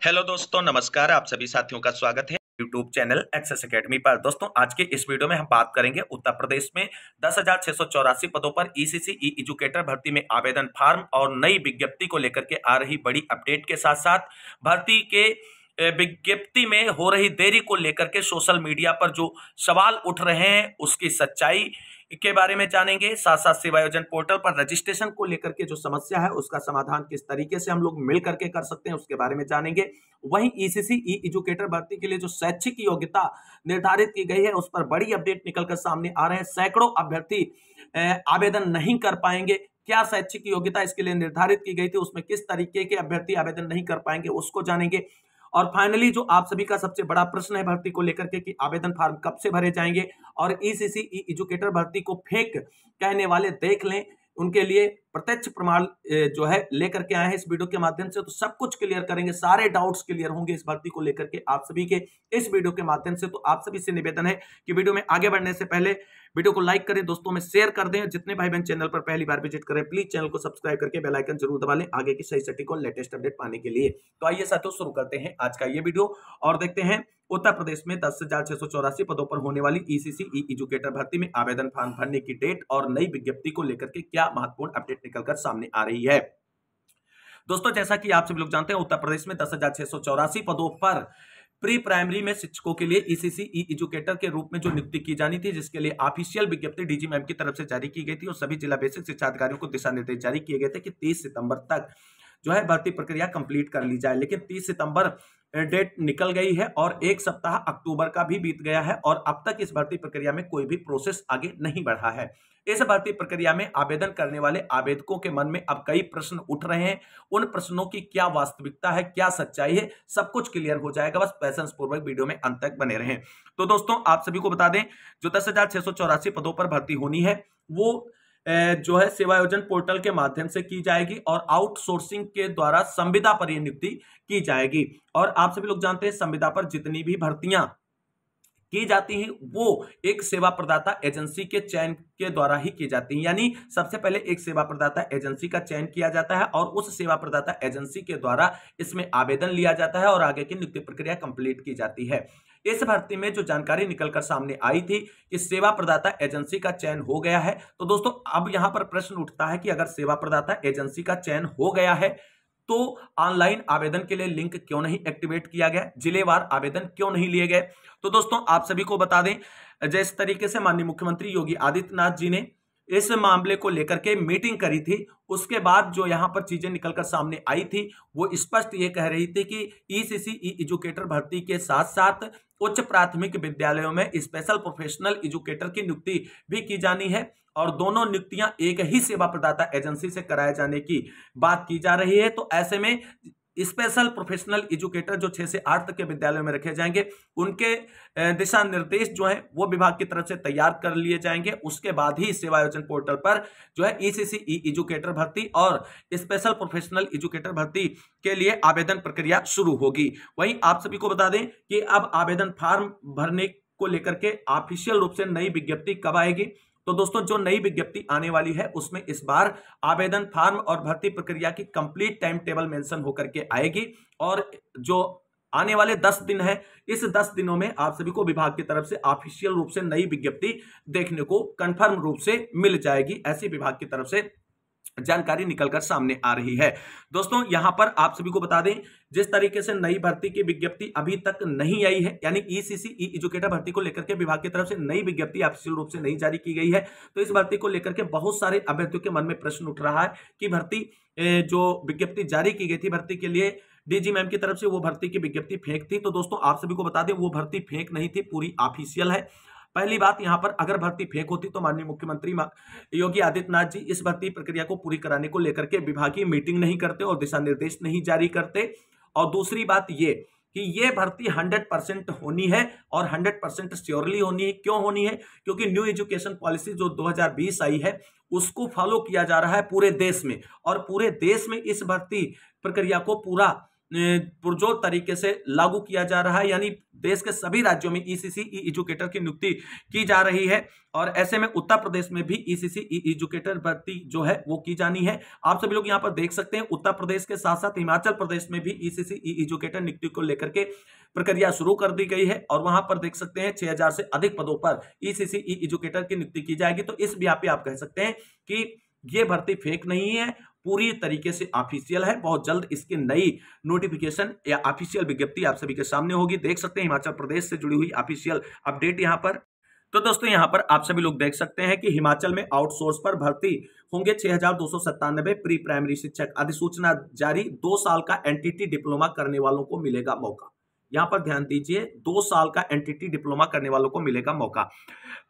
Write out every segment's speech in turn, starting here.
Hello दोस्तों, नमस्कार। आप सभी साथियों का स्वागत है यूट्यूब चैनल एक्सेस एकेडमी पर। दोस्तों, आज के इस वीडियो में हम बात करेंगे उत्तर प्रदेश में 10,684 पदों पर ईसीसी ई एजुकेटर भर्ती में आवेदन फार्म और नई विज्ञप्ति को लेकर के आ रही बड़ी अपडेट के साथ साथ भर्ती के विज्ञप्ति में हो रही देरी को लेकर के सोशल मीडिया पर जो सवाल उठ रहे हैं उसकी सच्चाई के बारे में जानेंगे। साथ साथ सेवायोजन पोर्टल पर रजिस्ट्रेशन को लेकर के जो समस्या है उसका समाधान किस तरीके से हम लोग मिल करके कर सकते हैं उसके बारे में जानेंगे। वहीं ईसीसी ई एजुकेटर भर्ती के लिए जो शैक्षिक योग्यता निर्धारित की गई है उस पर बड़ी अपडेट निकलकर सामने आ रहे हैं। सैकड़ों अभ्यर्थी आवेदन नहीं कर पाएंगे। क्या शैक्षिक योग्यता इसके लिए निर्धारित की गई थी, उसमें किस तरीके के अभ्यर्थी आवेदन नहीं कर पाएंगे उसको जानेंगे। और फाइनली जो आप सभी का सबसे बड़ा प्रश्न है भर्ती को लेकर के कि आवेदन फॉर्म कब से भरे जाएंगे और ईसीसी ई एजुकेटर भर्ती को फेक कहने वाले देख लें, उनके लिए प्रत्यक्ष प्रमाण जो है लेकर के आए हैं इस वीडियो के माध्यम से। तो सब कुछ क्लियर करेंगे, सारे डाउट्स क्लियर होंगे इस भर्ती को लेकर के आप सभी के इस वीडियो के माध्यम से। तो आप सभी से निवेदन है कि वीडियो में आगे बढ़ने से पहले वीडियो को लाइक करें, दोस्तों में शेयर कर दें। जितने भाई बहन चैनल पर पहली बार विजिट करें प्लीज चैनल को सब्सक्राइब करके बेल आइकन जरूर दबा लें आगे की सही सटीक और लेटेस्ट अपडेट पाने के लिए। तो आइए साथियों, शुरू करते हैं आज का ये वीडियो और देखते हैं उत्तर प्रदेश में 10,684 पदों पर होने वाली ईसीसी ई एजुकेटर भर्ती में आवेदन फॉर्म भरने की डेट और नई विज्ञप्ति को लेकर के क्या महत्वपूर्ण अपडेट निकलकर सामने आ रही है। दोस्तों, जैसा कि आप सभी लोग जानते हैं उत्तर प्रदेश में 10,684 पदों पर प्री प्राइमरी में शिक्षकों के लिए ईसीसी ई एजुकेटर के रूप में जो नियुक्ति की जानी थी, जिसके लिए ऑफिशियल विज्ञप्ति डीजी मैम की तरफ से जारी की गई थी और सभी जिला बेसिक शिक्षा अधिकारियों को दिशा निर्देश जारी किए गए थे कि 30 सितंबर तक जो है भर्ती प्रक्रिया कंप्लीट कर ली जाए। लेकिन 30 सितंबर डेट निकल गई है और एक सप्ताह अक्टूबर का भी बीत गया है और अब तक इस भर्ती प्रक्रिया में कोई भी प्रोसेस आगे नहीं बढ़ा है। इस भर्ती प्रक्रिया में आवेदन करने वाले आवेदकों के मन में अब कई प्रश्न उठ रहे हैं। उन प्रश्नों की क्या वास्तविकता है, क्या सच्चाई है, सब कुछ क्लियर हो जाएगा। बस पेशेंस पूर्वक वीडियो में अंत तक बने रहें। तो दोस्तों, आप सभी को बता दें जो 10,684 पदों पर भर्ती होनी है वो जो है सेवायोजन पोर्टल के माध्यम से की जाएगी और आउटसोर्सिंग के द्वारा संविदा पर यह नियुक्ति की जाएगी। और आप सभी लोग जानते हैं संविदा पर जितनी भी भर्तियां की जाती हैं वो एक सेवा प्रदाता एजेंसी के चयन के द्वारा ही की जाती हैं। यानी सबसे पहले एक सेवा प्रदाता एजेंसी का चयन किया जाता है और उस सेवा प्रदाता एजेंसी के द्वारा इसमें आवेदन लिया जाता है और आगे की नियुक्ति प्रक्रिया कंप्लीट की जाती है। इस भर्ती में जो जानकारी निकलकर सामने आई थी कि सेवा प्रदाता एजेंसी का चयन हो गया है, तो दोस्तों अब यहां पर प्रश्न उठता है कि अगर सेवा प्रदाता एजेंसी का चयन हो गया है तो ऑनलाइन आवेदन के लिए लिंक क्यों नहीं एक्टिवेट किया गया, जिलेवार आवेदन क्यों नहीं लिए गए। तो दोस्तों आप सभी को बता दें जिस तरीके से माननीय मुख्यमंत्री योगी आदित्यनाथ जी ने इस मामले को लेकर के मीटिंग करी थी, उसके बाद जो यहां पर चीजें निकलकर सामने आई थी वो स्पष्ट ये कह रही थी कि ईसीसी ई एजुकेटर भर्ती के साथ साथ उच्च प्राथमिक विद्यालयों में स्पेशल प्रोफेशनल एजुकेटर की नियुक्ति भी की जानी है और दोनों नियुक्तियां एक ही सेवा प्रदाता एजेंसी से कराए जाने की बात की जा रही है। तो ऐसे में स्पेशल प्रोफेशनल एजुकेटर जो 6 से 8 तक के विद्यालयों में रखे जाएंगे उनके दिशा निर्देश जो है वो विभाग की तरफ से तैयार कर लिए जाएंगे। उसके बाद ही सेवायोजन पोर्टल पर जो है ईसीसी ई एजुकेटर भर्ती और स्पेशल प्रोफेशनल एजुकेटर भर्ती के लिए आवेदन प्रक्रिया शुरू होगी। वहीं आप सभी को बता दें कि अब आवेदन फॉर्म भरने को लेकर के ऑफिशियल रूप से नई विज्ञप्ति कब आएगी। तो दोस्तों जो नई विज्ञप्ति आने वाली है उसमें इस बार आवेदन फॉर्म और भर्ती प्रक्रिया की कंप्लीट टाइम टेबल मेंशन होकर के आएगी और जो आने वाले 10 दिन है इस 10 दिनों में आप सभी को विभाग की तरफ से ऑफिशियल रूप से नई विज्ञप्ति देखने को कंफर्म रूप से मिल जाएगी, ऐसी विभाग की तरफ से जानकारी निकलकर सामने आ रही है। दोस्तों यहां पर आप सभी को बता दें जिस तरीके से नई भर्ती की विज्ञप्ति अभी तक नहीं आई है, यानी ईसीसी ई एजुकेटर भर्ती को लेकर के विभाग की तरफ से नई विज्ञप्ति ऑफिशियल रूप से नहीं जारी की गई है, तो इस भर्ती को लेकर के बहुत सारे अभ्यर्थियों के मन में प्रश्न उठ रहा है कि भर्ती जो विज्ञप्ति जारी की गई थी भर्ती के लिए डीजी मैम की तरफ से वो भर्ती की विज्ञप्ति फेक थी। तो दोस्तों आप सभी को बता दें वो भर्ती फेक नहीं थी, पूरी ऑफिशियल है। पहली बात यहां पर अगर भर्ती फेक होती तो माननीय मुख्यमंत्री योगी आदित्यनाथ जी इस भर्ती प्रक्रिया को पूरी कराने को लेकर के विभागीय मीटिंग नहीं करते और दिशा निर्देश नहीं जारी करते। और दूसरी बात ये कि ये भर्ती 100% होनी है और 100% श्योरली होनी है। क्यों होनी है? क्योंकि न्यू एजुकेशन पॉलिसी जो 2020 आई है उसको फॉलो किया जा रहा है पूरे देश में और पूरे देश में इस भर्ती प्रक्रिया को पूरा पुरजोर तरीके से लागू किया जा रहा है, यानी देश के सभी राज्यों में ईसीसी ई एजुकेटर की नियुक्ति की जा रही है और ऐसे में उत्तर प्रदेश में भी ईसीसी ई एजुकेटर भर्ती जो है वो की जानी है। आप सभी लोग यहां पर देख सकते हैं उत्तर प्रदेश के साथ साथ हिमाचल प्रदेश में भी ईसीसी ई एजुकेटर नियुक्ति को लेकर के प्रक्रिया शुरू कर दी गई है और वहां पर देख सकते हैं 6000 से अधिक पदों पर ईसीसी ई एजुकेटर की नियुक्ति की जाएगी। तो इस ब्याह पे आप कह सकते हैं कि ये भर्ती फेक नहीं है, पूरी तरीके से ऑफिशियल है। बहुत जल्द इसकी नई नोटिफिकेशन या ऑफिशियल विज्ञप्ति आप सभी के सामने होगी। देख सकते हैं हिमाचल प्रदेश से जुड़ी हुई ऑफिशियल अपडेट यहां पर। तो दोस्तों यहां पर आप सभी लोग देख सकते हैं कि हिमाचल में आउटसोर्स पर भर्ती होंगे 6297 प्री प्राइमरी शिक्षक। अधिसूचना जारी, 2 साल का एनटीटी डिप्लोमा करने वालों को मिलेगा मौका। यहां पर ध्यान दीजिए, 2 साल का एनटीटी डिप्लोमा करने वालों को मिलेगा मौका।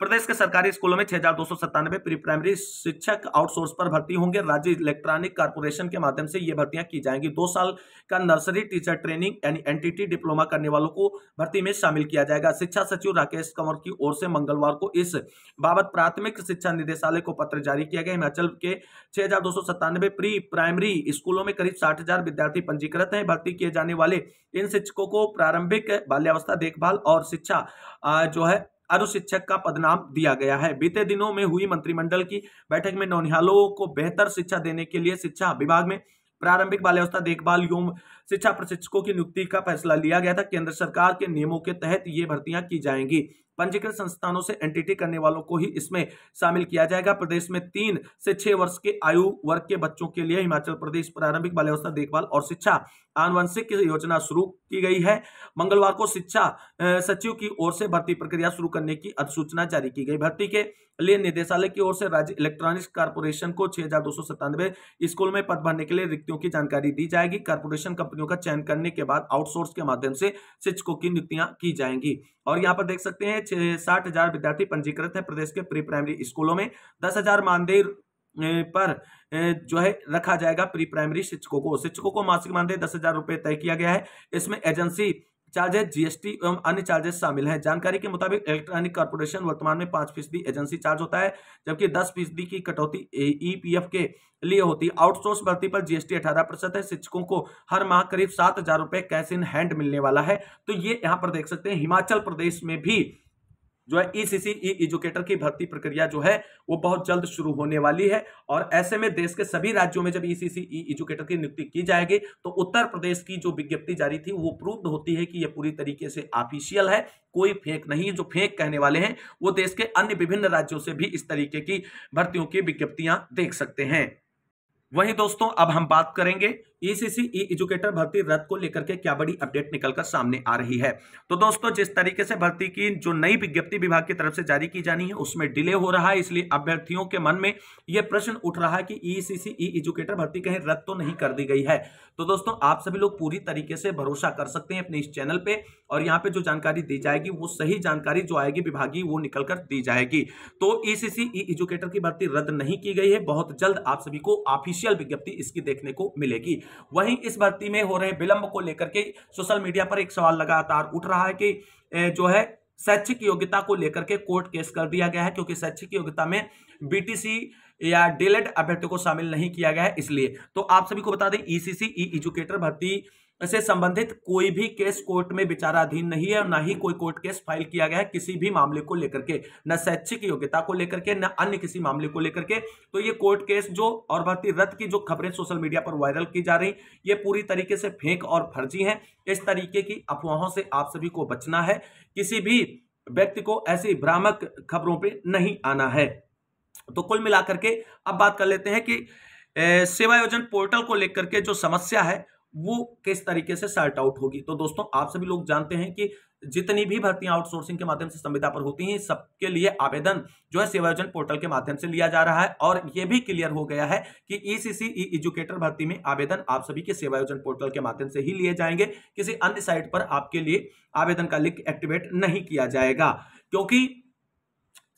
प्रदेश के सरकारी स्कूलों में 6297 प्री प्राइमरी शिक्षक आउटसोर्स पर भर्ती होंगे। राज्य इलेक्ट्रॉनिक कॉर्पोरेशन के माध्यम से ये भर्तियां की जाएंगी। 2 साल का नर्सरी टीचर ट्रेनिंग यानी एनटीटी डिप्लोमा करने वालों को भर्ती में शामिल किया जाएगा। शिक्षा सचिव राकेश कंवर की ओर से मंगलवार को इस बाबत प्राथमिक शिक्षा निदेशालय को पत्र जारी किया गया। हिमाचल के 6297 प्री प्राइमरी स्कूलों में करीब 60,000 विद्यार्थी पंजीकृत हैं। भर्ती किए जाने वाले इन शिक्षकों को प्रारंभिक बाल्यावस्था देखभाल और शिक्षा जो है अनुशिक्षक का पदनाम दिया गया है। बीते दिनों में हुई मंत्रिमंडल की बैठक में नौनिहालों को बेहतर शिक्षा देने के लिए शिक्षा विभाग में प्रारंभिक बाल्यावस्था देखभाल एवं शिक्षा प्रशिक्षकों की नियुक्ति का फैसला लिया गया था। केंद्र सरकार के नियमों के तहत ये भर्तियां की जाएंगी। पंजीकृत संस्थानों से एनटीटी करने वालों को ही इसमें शामिल किया जाएगा। प्रदेश में 3 से 6 वर्ष के आयु वर्ग के बच्चों के लिए हिमाचल प्रदेश प्रारंभिक बाल्यावस्था देखभाल और शिक्षा आनुवंशिक योजना शुरू की गई है। मंगलवार को शिक्षा सचिव की ओर से भर्ती प्रक्रिया शुरू करने की अधिसूचना जारी की गई। भर्ती के लिए निदेशालय की ओर से राज्य इलेक्ट्रॉनिक्स कॉर्पोरेशन को 6297 स्कूल में पद भरने के लिए रिक्तियों की जानकारी दी जाएगी। कॉर्पोरेशन कंपनियों का चयन करने के बाद आउटसोर्स के माध्यम से शिक्षकों की नियुक्तियां की जाएंगी। और यहाँ पर देख सकते हैं 60,000 विद्यार्थी पंजीकृत है प्रदेश के प्री प्राइमरी स्कूलों में। 10,000 मानदेय पर जो है रखा जाएगा प्री प्राइमरी शिक्षकों को। शिक्षकों को मासिक मानदेय 10,000 रुपए तय किया गया है। इसमें एजेंसी चार्जेस, जीएसटी एवं अन्य चार्जेस शामिल हैं। जानकारी के मुताबिक इलेक्ट्रॉनिक कॉर्पोरेशन वर्तमान में 5% एजेंसी चार्ज होता है, जबकि 10% की कटौती ईपीएफ के लिए होती है। आउटसोर्स भर्ती पर जीएसटी 18% है। शिक्षकों को हर माह करीब 7,000 रुपए कैश इन हैंड मिलने वाला है। तो ये यहाँ पर देख सकते हैं हिमाचल प्रदेश में भी जो है ईसीसी ई एजुकेटर की भर्ती प्रक्रिया जो है वो बहुत जल्द शुरू होने वाली है। और ऐसे में देश के सभी राज्यों में जब ईसीसी ई एजुकेटर की नियुक्ति की जाएगी तो उत्तर प्रदेश की जो विज्ञप्ति जारी थी वो प्रूव्ड होती है कि ये पूरी तरीके से ऑफिशियल है, कोई फेक नहीं है। जो फेक कहने वाले हैं वो देश के अन्य विभिन्न राज्यों से भी इस तरीके की भर्तियों की विज्ञप्तियां देख सकते हैं। वहीं दोस्तों अब हम बात करेंगे ईसीसी ई एजुकेटर भर्ती रद्द को लेकर के क्या बड़ी अपडेट निकलकर सामने आ रही है। तो दोस्तों जिस तरीके से भर्ती की जो नई विज्ञप्ति विभाग की तरफ से जारी की जानी है उसमें डिले हो रहा है, इसलिए अभ्यर्थियों के मन में यह प्रश्न उठ रहा है कि ईसीसी ई एजुकेटर भर्ती कहीं रद्द तो नहीं कर दी गई है। तो दोस्तों आप सभी लोग पूरी तरीके से भरोसा कर सकते हैं अपने इस चैनल पे और यहाँ पे जो जानकारी दी जाएगी वो सही जानकारी जो आएगी विभागीय वो निकलकर दी जाएगी। तो ईसीसी ई एजुकेटर की भर्ती रद्द नहीं की गई है, बहुत जल्द आप सभी को ऑफिशियल विज्ञप्ति इसकी देखने को मिलेगी। वहीं इस भर्ती में हो रहे विलंब को लेकर के सोशल मीडिया पर एक सवाल लगातार उठ रहा है कि जो है शैक्षिक योग्यता को लेकर के कोर्ट केस कर दिया गया है, क्योंकि शैक्षिक योग्यता में बीटीसी या डीएलएड अभ्यर्थियों को शामिल नहीं किया गया है इसलिए। तो आप सभी को बता दें ईसीसी ई एजुकेटर भर्ती से संबंधित कोई भी केस कोर्ट में विचाराधीन नहीं है और ना ही कोई कोर्ट केस फाइल किया गया है किसी भी मामले को लेकर के, न शैक्षिक योग्यता को लेकर के न अन्य किसी मामले को लेकर के। तो ये कोर्ट केस जो और भर्ती रद्द की जो खबरें सोशल मीडिया पर वायरल की जा रही ये पूरी तरीके से फेक और फर्जी हैं। इस तरीके की अफवाहों से आप सभी को बचना है, किसी भी व्यक्ति को ऐसी भ्रामक खबरों पर नहीं आना है। तो कुल मिलाकर के अब बात कर लेते हैं कि सेवायोजन पोर्टल को लेकर के जो समस्या है वो किस तरीके से सॉर्ट आउट होगी। तो दोस्तों आप सभी लोग जानते हैं कि जितनी भी भर्तियां आउटसोर्सिंग के माध्यम से संविदा पर होती हैं सबके लिए आवेदन जो है सेवायोजन पोर्टल के माध्यम से लिया जा रहा है। और यह भी क्लियर हो गया है कि ईसीसी ई एजुकेटर भर्ती में आवेदन आप सभी के सेवायोजन पोर्टल के माध्यम से ही लिए जाएंगे, किसी अन्य साइट पर आपके लिए आवेदन का लिंक एक्टिवेट नहीं किया जाएगा। क्योंकि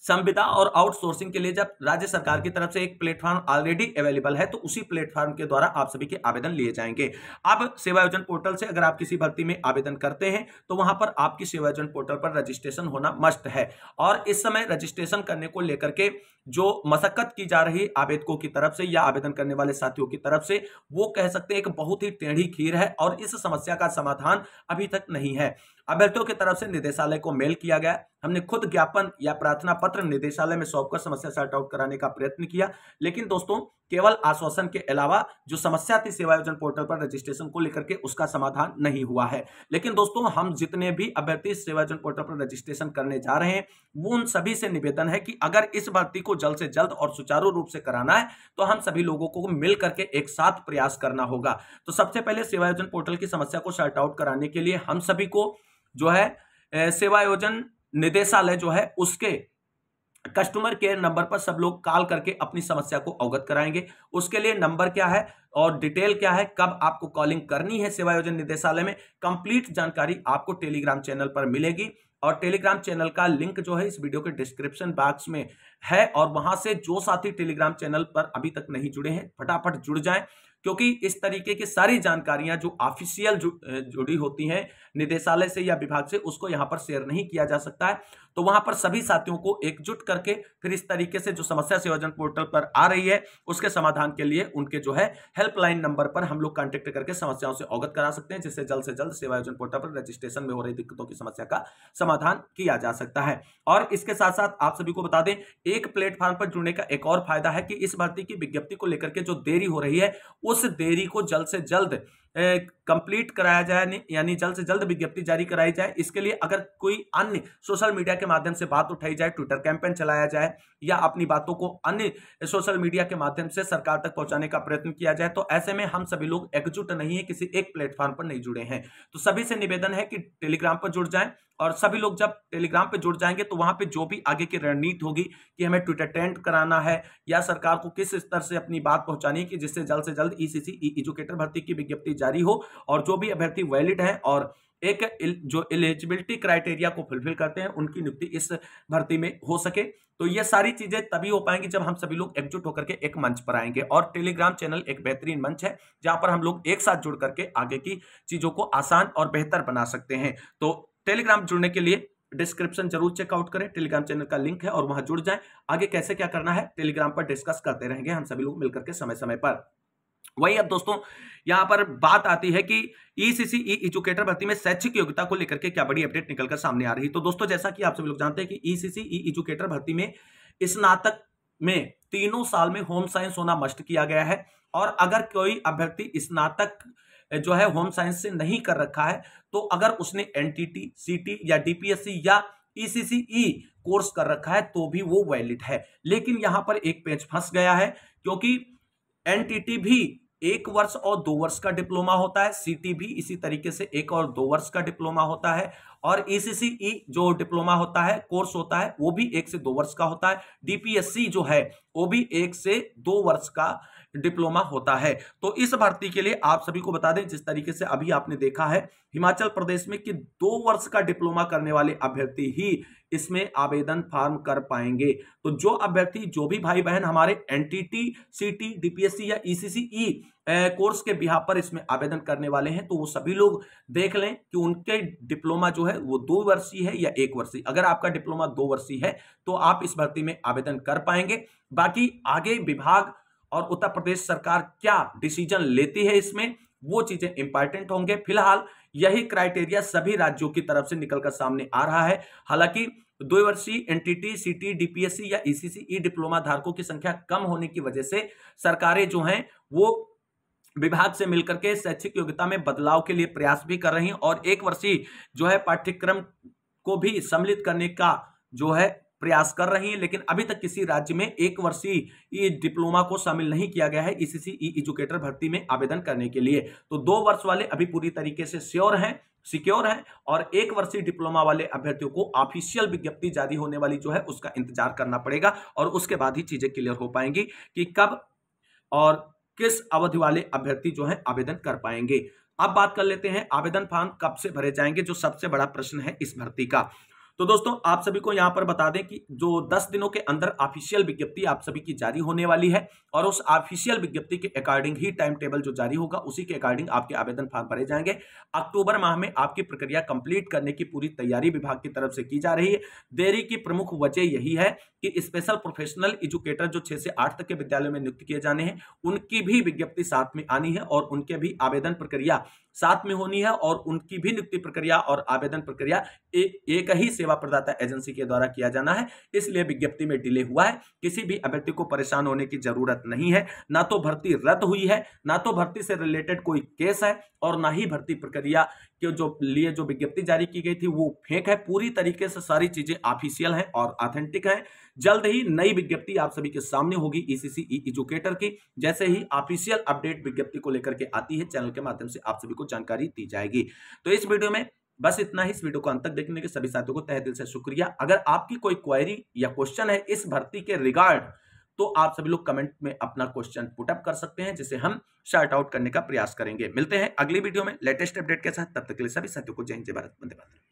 संविदा और आउटसोर्सिंग के लिए जब राज्य सरकार की तरफ से एक प्लेटफॉर्म ऑलरेडी अवेलेबल है तो उसी प्लेटफॉर्म के द्वारा आप सभी के आवेदन लिए जाएंगे। अब सेवायोजन पोर्टल से अगर आप किसी भर्ती में आवेदन करते हैं तो वहां पर आपकी सेवायोजन पोर्टल पर रजिस्ट्रेशन होना मस्ट है। और इस समय रजिस्ट्रेशन करने को लेकर के जो मशक्कत की जा रही आवेदकों की तरफ से या आवेदन करने वाले साथियों की तरफ से, वो कह सकते हैं एक बहुत ही टेढ़ी खीर है और इस समस्या का समाधान अभी तक नहीं है। अभ्यर्थियों की तरफ से निदेशालय को मेल किया गया, हमने खुद ज्ञापन या प्रार्थना पत्र निदेशालय में सौंपकर समस्या सॉर्ट आउट कराने का प्रयत्न किया, लेकिन दोस्तों केवल आश्वासन के अलावा जो समस्या थी सेवायोजन पोर्टल पर रजिस्ट्रेशन को लेकर के उसका समाधान नहीं हुआ है। लेकिन दोस्तों हम जितने भी अभ्यर्थी सेवायोजन पोर्टल पर रजिस्ट्रेशन करने जा रहे हैं वो उन सभी से निवेदन है कि अगर इस भर्ती को जल्द से जल्द और सुचारू रूप से कराना है तो हम सभी लोगों को मिल करके एक साथ प्रयास करना होगा। तो सबसे पहले सेवायोजन पोर्टल की समस्या को सॉर्ट आउट कराने के लिए हम सभी को जो है सेवायोजन निदेशालय जो है उसके कस्टमर केयर नंबर पर सब लोग कॉल करके अपनी समस्या को अवगत कराएंगे। उसके लिए नंबर क्या है और डिटेल क्या है, कब आपको कॉलिंग करनी है सेवायोजन निदेशालय में, कंप्लीट जानकारी आपको टेलीग्राम चैनल पर मिलेगी। और टेलीग्राम चैनल का लिंक जो है इस वीडियो के डिस्क्रिप्शन बॉक्स में है और वहां से जो साथी टेलीग्राम चैनल पर अभी तक नहीं जुड़े हैं फटाफट जुड़ जाएं, क्योंकि इस तरीके की सारी जानकारियां जो ऑफिशियल जुड़ी होती हैं निदेशालय से या विभाग से उसको यहां पर शेयर नहीं किया जा सकता है। तो वहां पर सभी साथियों को एकजुट करके फिर इस तरीके से जो समस्या सेवायोजन पोर्टल पर आ रही है उसके समाधान के लिए उनके जो है हेल्पलाइन नंबर पर हम लोग कांटेक्ट करके समस्याओं से अवगत करा सकते हैं, जिससे जल्द से जल्द सेवायोजन पोर्टल पर रजिस्ट्रेशन में हो रही दिक्कतों की समस्या का समाधान किया जा सकता है। और इसके साथ साथ आप सभी को बता दें एक प्लेटफॉर्म पर जुड़ने का एक और फायदा है कि इस भर्ती की विज्ञप्ति को लेकर के जो देरी हो रही है उस देरी को जल्द से जल्द कंप्लीट कराया जाए, यानी जल्द से जल्द विज्ञप्ति जारी कराई जाए। इसके लिए अगर कोई अन्य सोशल मीडिया के माध्यम से बात उठाई जाए, ट्विटर कैंपेन चलाया जाए या अपनी बातों को अन्य सोशल मीडिया के माध्यम से सरकार तक पहुंचाने का प्रयत्न किया जाए, तो ऐसे में हम सभी लोग एकजुट नहीं है, किसी एक प्लेटफॉर्म पर नहीं जुड़े हैं। तो सभी से निवेदन है कि टेलीग्राम पर जुड़ जाएं और सभी लोग जब टेलीग्राम पे जुड़ जाएंगे तो वहां पे जो भी आगे की रणनीति होगी कि हमें ट्विटर ट्रेंड कराना है या सरकार को किस स्तर से अपनी बात पहुंचानी है कि जिससे जल्द से जल्द ईसीसी ई एजुकेटर भर्ती की विज्ञप्ति जारी हो और जो भी अभ्यर्थी वैलिड हैं और एक जो एलिजिबिलिटी क्राइटेरिया को फुलफिल करते हैं उनकी नियुक्ति इस भर्ती में हो सके। तो ये सारी चीजें तभी हो पाएंगी जब हम सभी लोग एकजुट होकर के एक मंच पर आएंगे। और टेलीग्राम चैनल एक बेहतरीन मंच है जहां पर हम लोग एक साथ जुड़ करके आगे की चीजों को आसान और बेहतर बना सकते हैं। तो टेलीग्राम जुड़ने के लिए डिस्क्रिप्शन जरूर चेकआउट करें, टेलीग्राम चैनल का लिंक है और वहां जुड़ जाएं। आगे कैसे क्या करना है टेलीग्राम पर डिस्कस करते रहेंगे हम सभी लोग मिलकर के समय समय पर। वही अब दोस्तों यहां पर बात आती है कि ईसीसी ई एजुकेटर भर्ती में शैक्षिक योग्यता को लेकर के क्या बड़ी अपडेट निकलकर सामने आ रही है। तो दोस्तों जैसा कि आप सभी लोग जानते हैं कि ईसीसी ई एजुकेटर भर्ती में स्नातक में 3 साल में होम साइंस होना मस्ट किया गया है। और अगर कोई अभ्यर्थी स्नातक जो है होम साइंस से नहीं कर रखा है तो अगर उसने एनटीटी, सीटी या डीपीएससी या ईसीसीई कोर्स कर रखा है तो भी वो वैलिड है। लेकिन यहां पर एक पेच फंस गया है क्योंकि एनटीटी भी 1 वर्ष और 2 वर्ष का डिप्लोमा होता है, सीटी भी इसी तरीके से 1 और 2 वर्ष का डिप्लोमा होता है और ईसीसीई जो डिप्लोमा होता है कोर्स होता है वो भी 1 से 2 वर्ष का होता है। डीपीएससी जो है वो भी 1 से 2 वर्ष का डिप्लोमा होता है। तो इस भर्ती के लिए आप सभी को बता दें जिस तरीके से अभी आपने देखा है हिमाचल प्रदेश में कि 2 वर्ष का डिप्लोमा करने वाले अभ्यर्थी ही इसमें आवेदन फॉर्म कर पाएंगे। तो जो अभ्यर्थी, जो भी भाई बहन हमारे एनटीटी, सीटी, डीपीएससी या ईसीसीई कोर्स के बिहाफ पर इसमें आवेदन करने वाले हैं तो वो सभी लोग देख लें कि उनके डिप्लोमा जो है वो 2 वर्षीय है या 1 वर्षीय। अगर आपका डिप्लोमा 2 वर्षीय है तो आप इस भर्ती में आवेदन कर पाएंगे। बाकी आगे विभाग और उत्तर प्रदेश सरकार क्या डिसीजन लेती है इसमें वो चीजें इंपॉर्टेंट होंगे। फिलहाल यही क्राइटेरिया सभी राज्यों की तरफ से निकलकर सामने आ रहा है। हालांकि 2 वर्षीय एनटीटी, सीटी, डीपीएससी या ईसीसीई डिप्लोमा धारकों की संख्या कम होने की वजह से सरकारें जो हैं वो विभाग से मिलकर के शैक्षिक योग्यता में बदलाव के लिए प्रयास भी कर रही हैं और 1 वर्षीय जो है पाठ्यक्रम को भी सम्मिलित करने का जो है प्रयास कर रही है। लेकिन अभी तक किसी राज्य में 1 वर्षीय डिप्लोमा को शामिल नहीं किया गया है ईसीसी ई एजुकेटर भर्ती में आवेदन करने के लिए। तो 2 वर्ष वाले अभी पूरी तरीके से सिक्योर हैं और 1 वर्षीय डिप्लोमा वाले अभ्यर्थियों को ऑफिशियल विज्ञप्ति जारी होने वाली जो है उसका इंतजार करना पड़ेगा और उसके बाद ही चीजें क्लियर हो पाएंगी कि कब और किस अवधि वाले अभ्यर्थी जो है आवेदन कर पाएंगे। अब बात कर लेते हैं आवेदन फॉर्म कब से भरे जाएंगे, जो सबसे बड़ा प्रश्न है इस भर्ती का। तो दोस्तों आप सभी को यहां पर बता दें कि जो 10 दिनों के अंदर ऑफिशियल विज्ञप्ति आप सभी की जारी होने वाली है और उस ऑफिशियल विज्ञप्ति के अकॉर्डिंग ही टाइम टेबल जो जारी होगा उसी के अकॉर्डिंग आपके आवेदन फॉर्म भरे जाएंगे। अक्टूबर माह में आपकी प्रक्रिया कंप्लीट करने की पूरी तैयारी विभाग की तरफ से की जा रही है। देरी की प्रमुख वजह यही है कि स्पेशल प्रोफेशनल एजुकेटर जो 6 से 8 तक के विद्यालयों में नियुक्त किए जाने हैं उनकी भी विज्ञप्ति साथ में आनी है और उनके भी आवेदन प्रक्रिया साथ में होनी है और उनकी भी नियुक्ति प्रक्रिया और आवेदन प्रक्रिया एक ही सेवा प्रदाता एजेंसी के द्वारा किया जाना है। इसलिए विज्ञप्ति में डिले हुआ है। किसी भी अभ्यर्थी को परेशान होने की जरूरत नहीं है। ना तो भर्ती रद्द हुई है, ना तो भर्ती से रिलेटेड कोई केस है और ना ही भर्ती प्रक्रिया के जो विज्ञप्ति जारी की गई थी वो फेक है। पूरी तरीके से सारी चीजें ऑफिशियल हैं और ऑथेंटिक हैं। जल्द ही नई विज्ञप्ति आप सभी के सामने होगी ईसीसी ई एजुकेटर की। जैसे ही ऑफिशियल अपडेट विज्ञप्ति को लेकर के आती है चैनल के माध्यम से आप सभी को जानकारी दी जाएगी। तो इस वीडियो में बस इतना ही। इस वीडियो को अंत तक देखने के सभी साथियों को तहे दिल से शुक्रिया। अगर आपकी कोई क्वेरी या क्वेश्चन है इस भर्ती के रिगार्ड तो आप सभी लोग कमेंट में अपना क्वेश्चन पुटअप कर सकते हैं जिसे हम शार्ट आउट करने का प्रयास करेंगे। मिलते हैं अगली वीडियो में लेटेस्ट अपडेट के साथ। तब तक के लिए सभी साथियों को जय हिंद, जय भारत, वंदे मातरम।